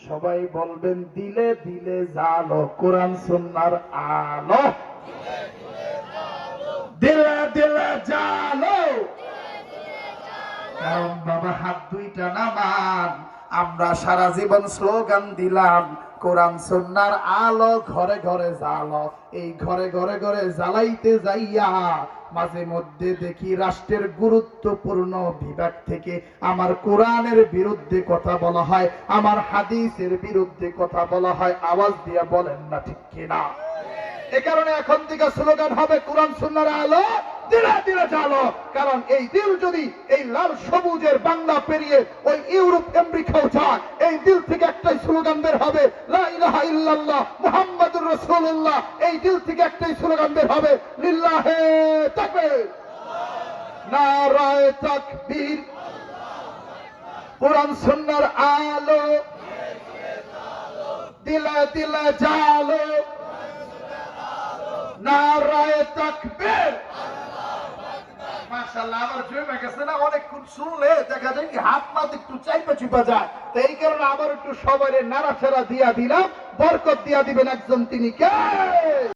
সবাই বলবেন দিলে দিলে জালো কোরআন সুন্নাহর আলো, দিলে দিলে জালো। কারণ বাবা হাত দুইটা নামান, আমরা সারা জীবন স্লোগান দিলাম কোরআন সুন্নাহর আলো ঘরে ঘরে জ্বালো। এই ঘরে ঘরে ঘরে জ্বালাইতে যাইয়া মাঝে মধ্যে দেখি রাষ্ট্রের গুরুত্বপূর্ণ বিভাগ থেকে আমার কোরআনের বিরুদ্ধে কথা বলা হয়, আমার হাদিসের বিরুদ্ধে কথা বলা হয়। আওয়াজ দিয়া বলেন না ঠিক কিনা? এ কারণে এখন থেকে স্লোগান হবে কোরআন সুন্নাহর আলো দিলে দিলে জ্বালো। কারণ এই দিল যদি এই লাল সবুজের বাংলা পেরিয়ে ওই ইউরোপ আমেরিকাও যায়, এই দিল থেকে একটাই স্লোগান বের হবে, লা ইলাহা ইল্লাল্লাহ মুহাম্মাদুর রাসূলুল্লাহ। এই দিল থেকে একটাই স্লোগান বের হবে, লিল্লাহে তাকবীর, নারায়ে তাকবীর। কোরআন সুন্নাহর আলো দিলে দিলে জ্বালো, নারায়ে তাকবীর। মাশাআল্লাহ, আমার জমে গেছে না? অনেকক্ষণ শুনলে দেখা যায় কি হাত মাত একটু চাইপা চিপা যায়। তো এই কারণে আবার একটু সবাই নাড়াচাড়া দিয়া দিলাম। বরকত দিয়া দিবেন একজন, তিনি কে?